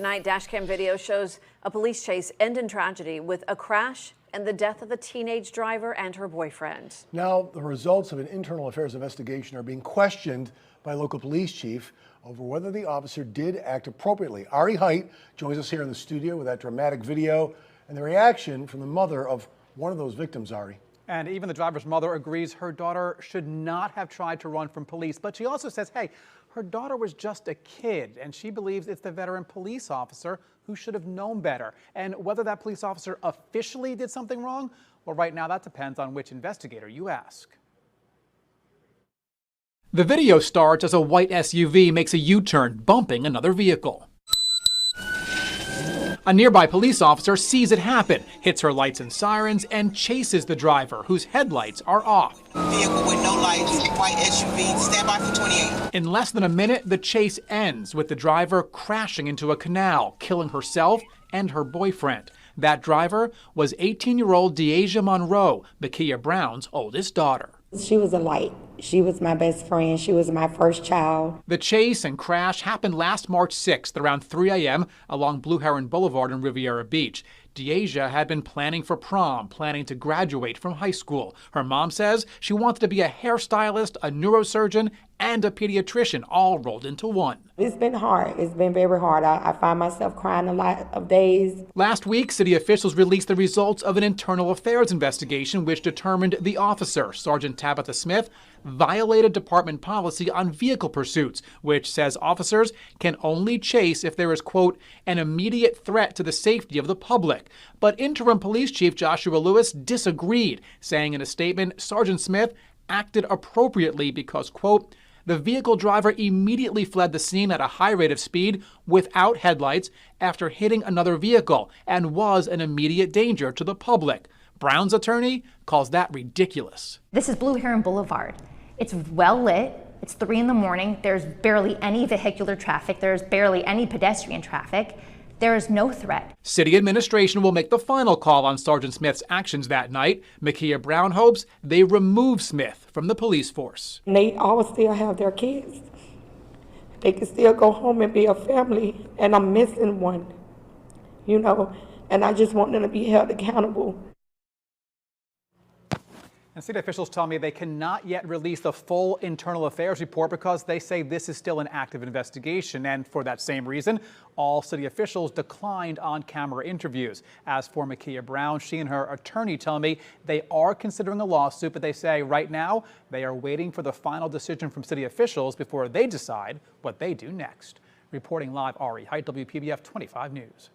Tonight, dashcam video shows a police chase end in tragedy with a crash and the death of a teenage driver and her boyfriend. Now, the results of an internal affairs investigation are being questioned by local police chief over whether the officer did act appropriately. 𝐈𝐧𝐭 joins us here in the studio with that dramatic video and the reaction from the mother of one of those victims, Ari. And even the driver's mother agrees her daughter should not have tried to run from police. But she also says, hey, her daughter was just a kid, and she believes it's the veteran police officer who should have known better. And whether that police officer officially did something wrong, well, right now that depends on which investigator you ask. The video starts as a white SUV makes a U-turn, bumping another vehicle. A nearby police officer sees it happen, hits her lights and sirens, and chases the driver, whose headlights are off. Vehicle with no lights, white SUV, stand by for 28. In less than a minute, the chase ends with the driver crashing into a canal, killing herself and her boyfriend. That driver was 18-year-old 𝐷easia Monroe, Ma'Khia Brown's oldest daughter. She was a light. She was my best friend. She was my first child. The chase and crash happened last March 6th around 3 a.m. along Blue Heron Blvd in Riviera Beach. 𝐷easia had been planning for prom, planning to graduate from high school. Her mom says she wanted to be a hairstylist, a neurosurgeon, and a pediatrician, all rolled into one. It's been hard. It's been very hard. I find myself crying a lot of days. Last week, city officials released the results of an internal affairs investigation which determined the officer, Sergeant Tabitha Smith, violated department policy on vehicle pursuits, which says officers can only chase if there is, quote, an immediate threat to the safety of the public. But interim police chief Joshua Lewis disagreed, saying in a statement Sergeant Smith acted appropriately because, quote, the vehicle driver immediately fled the scene at a high rate of speed without headlights after hitting another vehicle and was an immediate danger to the public. Brown's attorney calls that ridiculous. This is Blue Heron Blvd. It's well lit. It's 3 in the morning. There's barely any vehicular traffic. There's barely any pedestrian traffic. There is no threat. City administration will make the final call on Sergeant Smith's actions that night. Ma'Khia Brown hopes they remove Smith from the police force. And they all still have their kids. They can still go home and be a family, and I'm missing one, you know, and I just want them to be held accountable. And city officials tell me they cannot yet release the full internal affairs report because they say this is still an active investigation. And for that same reason, all city officials declined on-camera interviews. As for Ma'Khia Brown, she and her attorney tell me they are considering a lawsuit, but they say right now they are waiting for the final decision from city officials before they decide what they do next. Reporting live, 𝐈𝐧𝐭, WPBF 25 News.